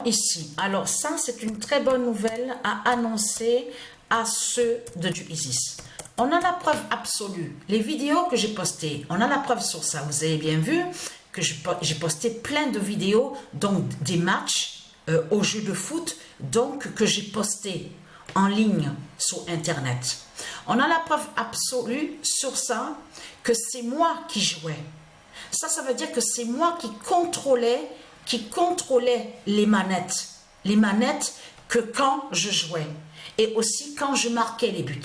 ici, alors ça, c'est une très bonne nouvelle à annoncer à ceux de du ISIS. On a la preuve absolue. Les vidéos que j'ai postées, on a la preuve sur ça. Vous avez bien vu que j'ai posté plein de vidéos, donc des matchs au jeu de foot, donc que j'ai posté en ligne sur Internet. On a la preuve absolue sur ça, que c'est moi qui jouais. Ça veut dire que c'est moi qui contrôlais les manettes que quand je jouais et aussi quand je marquais les buts.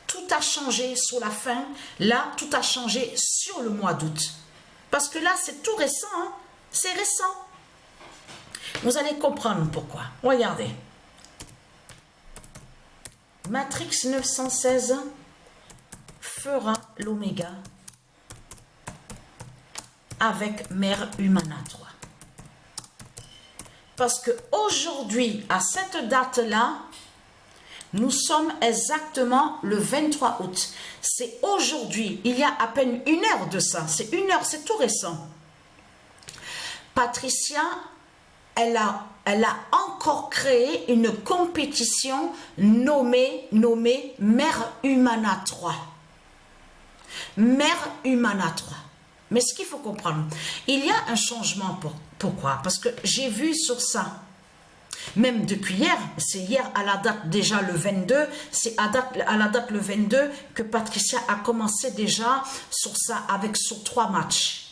Tout a changé sur la fin, là, tout a changé sur le mois d'août. Parce que là, c'est tout récent, hein? C'est récent. Vous allez comprendre pourquoi. Regardez. Matrix 916 fera l'Oméga avec Mère Humana 3. Parce que aujourd'hui, à cette date-là, nous sommes exactement le 23 août. C'est aujourd'hui, il y a à peine une heure de ça. C'est une heure, c'est tout récent. Patricia, elle a encore créé une compétition nommée Mère Humana 3. Mère Humana 3. Mais ce qu'il faut comprendre, il y a un changement. Pourquoi? Parce que j'ai vu sur ça, même depuis hier, c'est hier à la date déjà le 22, c'est à la date le 22 que Patricia a commencé déjà sur ça, sur 3 matchs.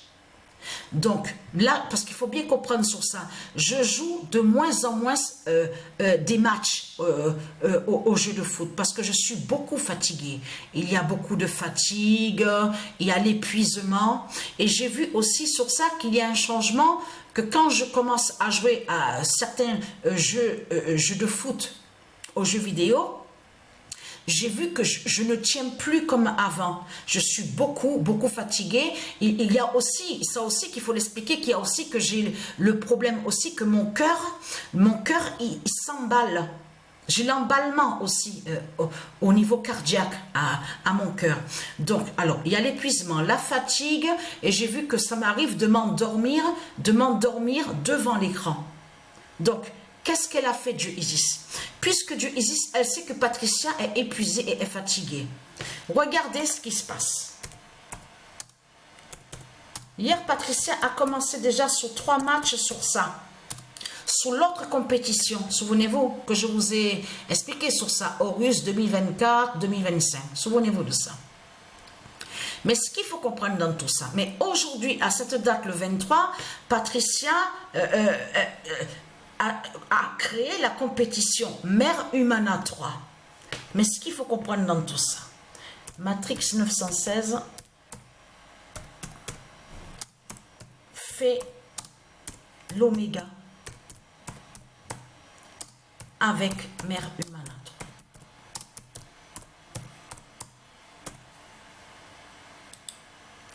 Donc là, parce qu'il faut bien comprendre sur ça, je joue de moins en moins des matchs au jeu de foot parce que je suis beaucoup fatiguée. Il y a beaucoup de fatigue, il y a l'épuisement et j'ai vu aussi sur ça qu'il y a un changement que quand je commence à jouer à certains jeux de foot aux jeux vidéo, j'ai vu que je ne tiens plus comme avant. Je suis beaucoup fatiguée. Il y a aussi, ça aussi qu'il faut l'expliquer, qu'il y a aussi que j'ai le problème aussi que mon cœur, il s'emballe. J'ai l'emballement aussi au niveau cardiaque à mon cœur. Donc, alors, il y a l'épuisement, la fatigue, et j'ai vu que ça m'arrive de m'endormir devant l'écran. Donc, qu'est-ce qu'elle a fait, Dieu Isis? Puisque Dieu Isis, elle sait que Patricia est épuisée et est fatiguée. Regardez ce qui se passe. Hier, Patricia a commencé déjà sur 3 matchs sur ça. Sur l'autre compétition, souvenez-vous que je vous ai expliqué sur ça, Horus 2024-2025. Souvenez-vous de ça. Mais ce qu'il faut comprendre dans tout ça, mais aujourd'hui, à cette date, le 23, Patricia a créé la compétition Mère Humana 3. Mais ce qu'il faut comprendre dans tout ça, Matrix 916 fait l'Oméga avec Mère Humana 3.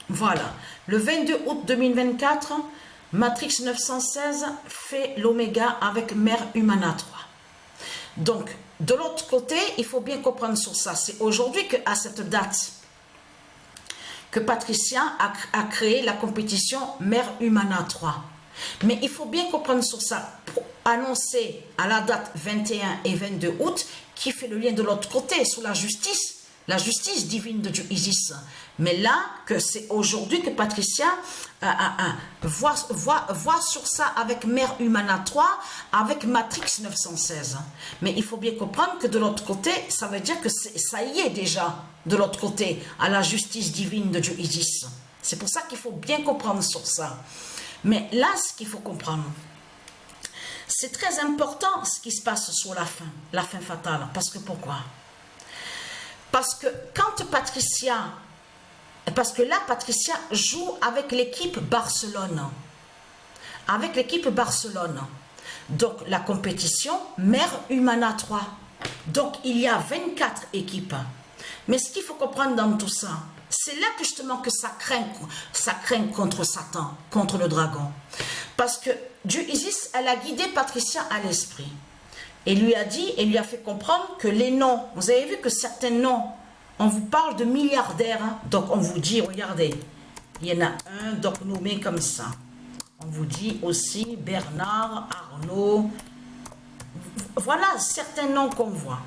Voilà, le 22 août 2024, Matrix 916 fait l'Oméga avec Mère Humana 3. Donc, de l'autre côté, il faut bien comprendre sur ça. C'est aujourd'hui qu'à cette date, que Patricia a créé la compétition Mère Humana 3. Mais il faut bien comprendre sur ça, pour annoncer à la date 21 et 22 août, qui fait le lien de l'autre côté, sur la justice divine de Dieu Isis. Mais là, que c'est aujourd'hui que Patricia voit sur ça avec Mère Humana 3, avec Matrix 916. Mais il faut bien comprendre que de l'autre côté, ça veut dire que ça y est déjà, de l'autre côté, à la justice divine de Dieu Isis. C'est pour ça qu'il faut bien comprendre sur ça. Mais là, ce qu'il faut comprendre, c'est très important ce qui se passe sur la fin fatale. Parce que pourquoi? Parce que quand Patricia, parce que là, Patricia joue avec l'équipe Barcelone. Avec l'équipe Barcelone. Donc, la compétition Mère Humana 3. Donc, il y a 24 équipes. Mais ce qu'il faut comprendre dans tout ça, c'est là que justement que ça craint contre Satan, contre le dragon. Parce que Dieu Isis, elle a guidé Patricia à l'esprit. Et lui a dit, et lui a fait comprendre que les noms, vous avez vu que certains noms, on vous parle de milliardaires, hein? Donc on vous dit, regardez, il y en a un, donc nommé comme ça. On vous dit aussi Bernard Arnault voilà certains noms qu'on voit.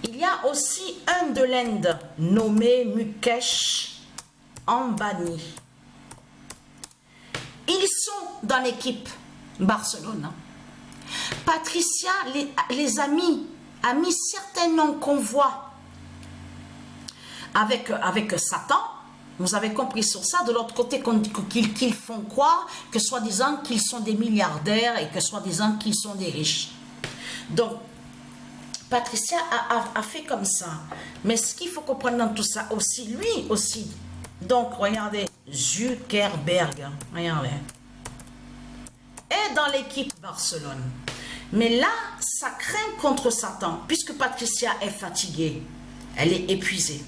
Il y a aussi un de l'Inde nommé Mukesh Ambani. Ils sont dans l'équipe Barcelone. Patricia les a mis certains noms qu'on voit avec Satan. Vous avez compris sur ça. De l'autre côté, qu'ils font croire que soi-disant qu'ils sont des milliardaires et que soi-disant qu'ils sont des riches. Donc, Patricia a fait comme ça. Mais ce qu'il faut comprendre dans tout ça aussi, lui aussi. Donc, regardez, Zuckerberg, regardez, est dans l'équipe Barcelone. Mais là, ça craint contre Satan, puisque Patricia est fatiguée. Elle est épuisée.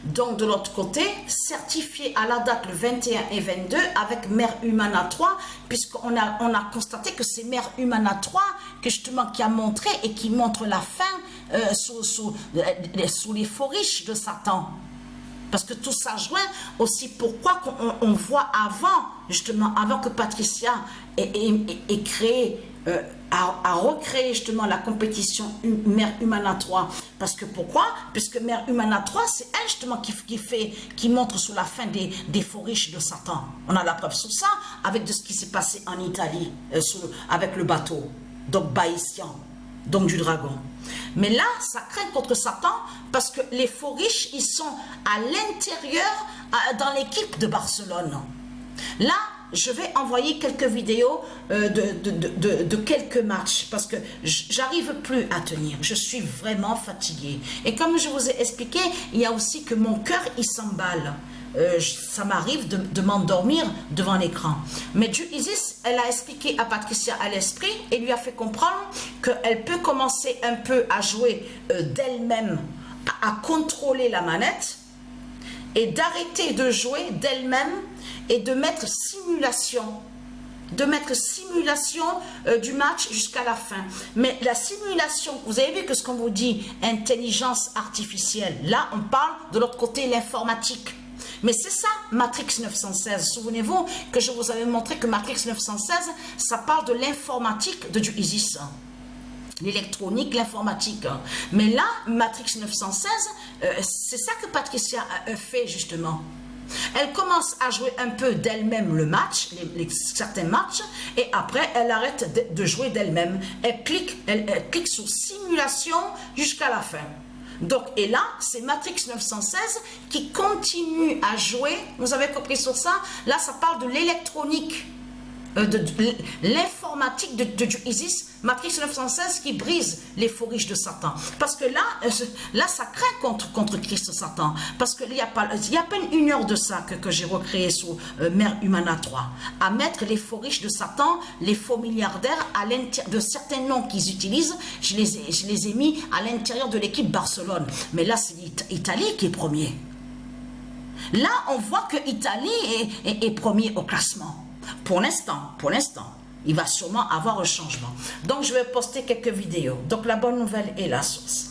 Donc, de l'autre côté, certifié à la date le 21 et 22 avec Mère Humana 3, puisqu'on a constaté que c'est Mère Humana 3 qui a montré et qui montre la fin sous les faux riches de Satan. Parce que tout ça joint aussi pourquoi on voit avant, justement, avant que Patricia ait créé, a recréé justement la compétition Mère Humana 3. Parce que pourquoi? Puisque Mère Humana 3, c'est elle justement qui montre sur la fin des faux riches de Satan. On a la preuve sur ça avec de ce qui s'est passé en Italie, avec le bateau, donc Baïtien, donc du dragon. Mais là, ça craint contre Satan parce que les faux riches, ils sont à l'intérieur, dans l'équipe de Barcelone. Là, je vais envoyer quelques vidéos de quelques matchs parce que j'arrive plus à tenir. Je suis vraiment fatiguée. Et comme je vous ai expliqué, il y a aussi que mon cœur, il s'emballe. Ça m'arrive de m'endormir devant l'écran. Mais Dieu Isis, elle a expliqué à Patricia à l'esprit et lui a fait comprendre qu'elle peut commencer un peu à jouer d'elle-même, à contrôler la manette et d'arrêter de jouer d'elle-même et de mettre simulation du match jusqu'à la fin. Mais la simulation, vous avez vu que ce qu'on vous dit, intelligence artificielle, là on parle de l'autre côté l'informatique. Mais c'est ça, Matrix 916. Souvenez-vous que je vous avais montré que Matrix 916, ça parle de l'informatique de du Isis. L'électronique, l'informatique. Mais là, Matrix 916, c'est ça que Patricia a fait justement. Elle commence à jouer un peu d'elle-même le match, certains matchs, et après, elle arrête de jouer d'elle-même. Elle clique sur simulation jusqu'à la fin. Donc, et là, c'est Matrix 916 qui continue à jouer. Vous avez compris sur ça? Là, ça parle de l'électronique, de l'informatique de Isis, Matrix 916 qui brise les faux riches de Satan. Parce que là ça craint contre Christ Satan. Parce qu'il y a à peine 1 heure de ça que j'ai recréé sur Mère Humana 3. À mettre les faux riches de Satan, les faux milliardaires, à l'intérieur de certains noms qu'ils utilisent, je les ai mis à l'intérieur de l'équipe Barcelone. Mais là, c'est l'Italie qui est premier. Là, on voit que l'Italie est premier au classement. Pour l'instant, il va sûrement avoir un changement. Donc, je vais poster quelques vidéos. Donc, la bonne nouvelle est la source.